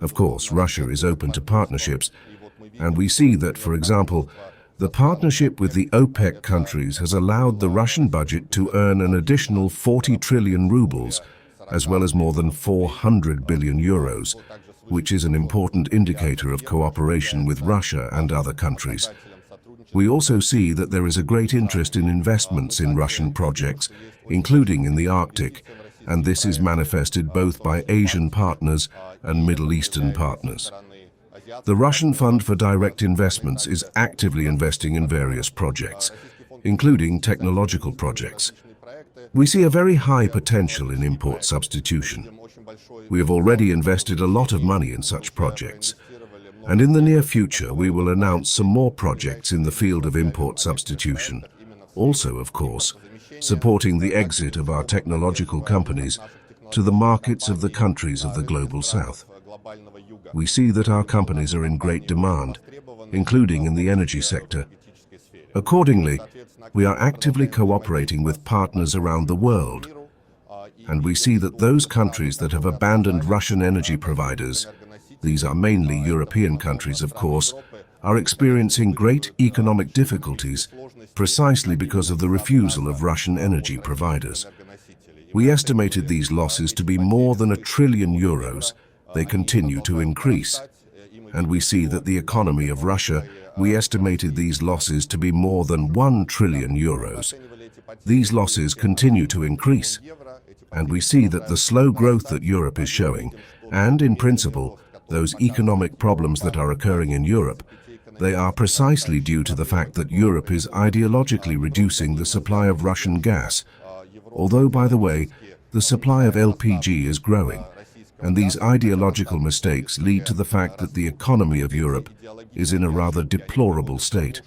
Of course, Russia is open to partnerships, and we see that, for example, the partnership with the OPEC countries has allowed the Russian budget to earn an additional 40 trillion rubles, as well as more than 400 billion euros, which is an important indicator of cooperation with Russia and other countries. We also see that there is a great interest in investments in Russian projects, including in the Arctic, and this is manifested both by Asian partners and Middle Eastern partners. The Russian Fund for Direct Investments is actively investing in various projects, including technological projects. We see a very high potential in import substitution. We have already invested a lot of money in such projects, and in the near future we will announce some more projects in the field of import substitution. Also, of course, supporting the exit of our technological companies to the markets of the countries of the Global South. We see that our companies are in great demand, including in the energy sector. Accordingly, we are actively cooperating with partners around the world, and we see that those countries that have abandoned Russian energy providers, these are mainly European countries of course, are experiencing great economic difficulties precisely because of the refusal of Russian energy providers. We estimated these losses to be more than €1 trillion. They continue to increase. And we see that the economy of Russia, we estimated these losses to be more than €1 trillion. These losses continue to increase. And we see that the slow growth that Europe is showing, and in principle, those economic problems that are occurring in Europe, they are precisely due to the fact that Europe is ideologically reducing the supply of Russian gas, although, by the way, the supply of LPG is growing, and these ideological mistakes lead to the fact that the economy of Europe is in a rather deplorable state.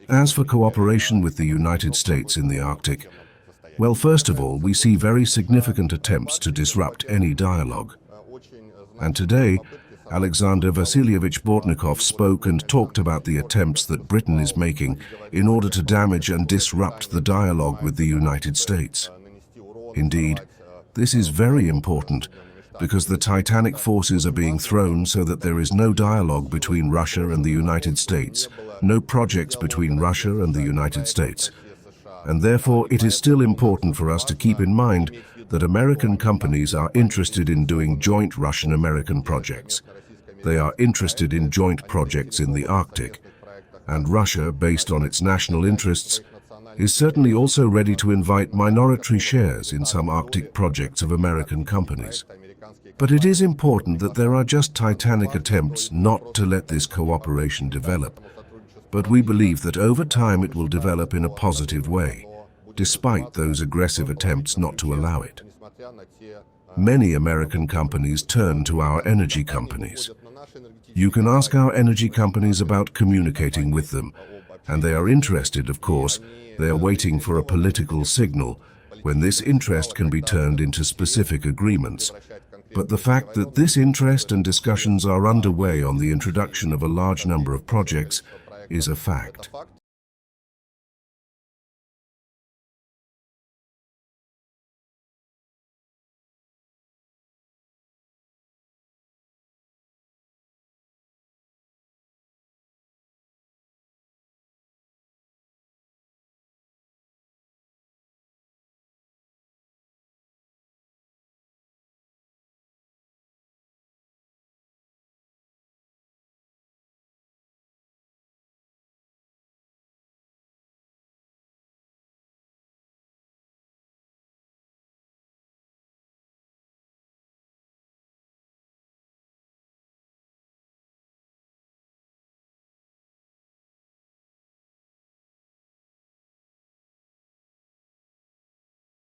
As for cooperation with the United States in the Arctic, well, first of all, we see very significant attempts to disrupt any dialogue. And today, Alexander Vasilyevich Bortnikov spoke and talked about the attempts that Britain is making in order to damage and disrupt the dialogue with the United States. Indeed, this is very important because the titanic forces are being thrown so that there is no dialogue between Russia and the United States, no projects between Russia and the United States. And therefore, it is still important for us to keep in mind that American companies are interested in doing joint Russian-American projects. They are interested in joint projects in the Arctic, and Russia, based on its national interests, is certainly also ready to invite minority shares in some Arctic projects of American companies. But it is important that there are just titanic attempts not to let this cooperation develop, but we believe that over time it will develop in a positive way, despite those aggressive attempts not to allow it. Many American companies turn to our energy companies. You can ask our energy companies about communicating with them, and they are interested, of course. They are waiting for a political signal when this interest can be turned into specific agreements. But the fact that this interest and discussions are underway on the introduction of a large number of projects is a fact.